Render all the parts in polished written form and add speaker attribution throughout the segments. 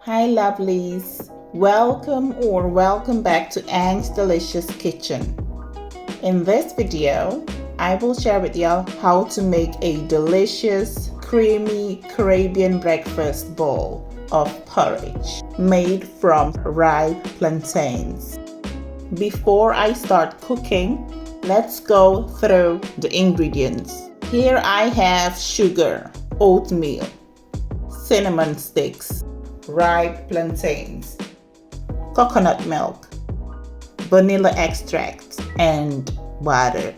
Speaker 1: Hi lovelies, welcome back to Anne's Delicious Kitchen. In this video, I will share with y'all how to make a delicious, creamy Caribbean breakfast bowl of porridge made from ripe plantains. Before I start cooking, let's go through the ingredients. Here I have sugar, oatmeal, cinnamon sticks, ripe plantains, coconut milk, vanilla extract, and water.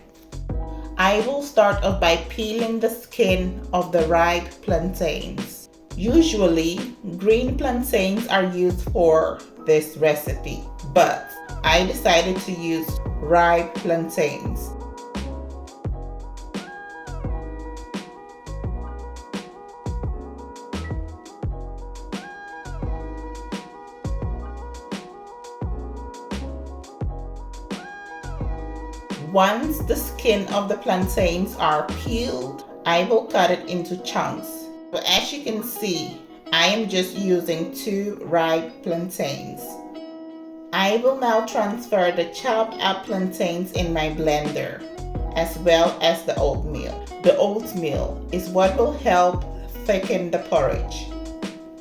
Speaker 1: I will start off by peeling the skin of the ripe plantains. Usually, green plantains are used for this recipe, but I decided to use ripe plantains. Once the skin of the plantains are peeled, I will cut it into chunks. But as you can see, I am just using 2 ripe plantains. I will now transfer the chopped up plantains in my blender, as well as the oatmeal. The oatmeal is what will help thicken the porridge.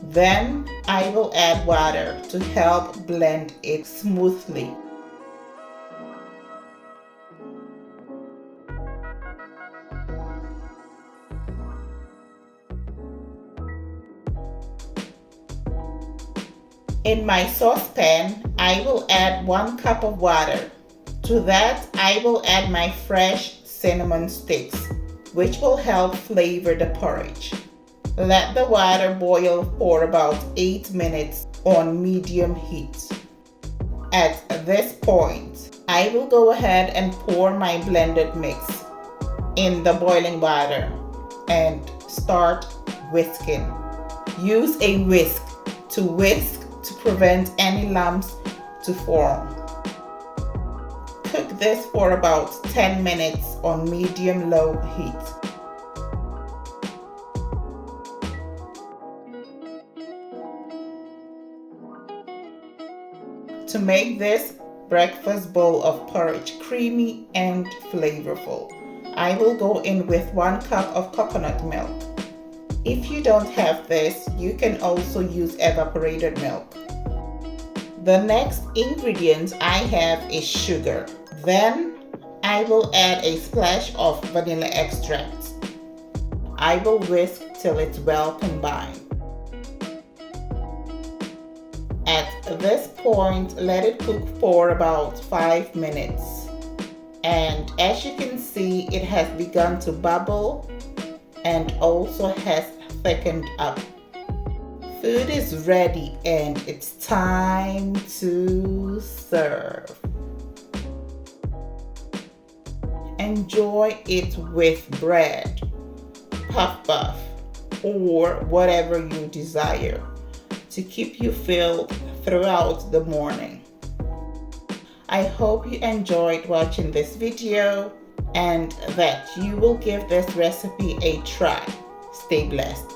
Speaker 1: Then I will add water to help blend it smoothly. In my saucepan, I will add 1 cup of water. To that, I will add my fresh cinnamon sticks, which will help flavor the porridge. Let the water boil for about 8 minutes on medium heat. At this point, I will go ahead and pour my blended mix in the boiling water and start whisking. Use a whisk to prevent any lumps to form. Cook this for about 10 minutes on medium-low heat. To make this breakfast bowl of porridge creamy and flavorful, I will go in with 1 cup of coconut milk. If you don't have this, you can also use evaporated milk. The next ingredient I have is sugar. Then I will add a splash of vanilla extract. I will whisk till it's well combined. At this point, let it cook for about 5 minutes. And as you can see, it has begun to bubble and also has thickened up. Food is ready and it's time to serve. Enjoy it with bread, puff, or whatever you desire to keep you filled throughout the morning. I hope you enjoyed watching this video and that you will give this recipe a try. Stay blessed.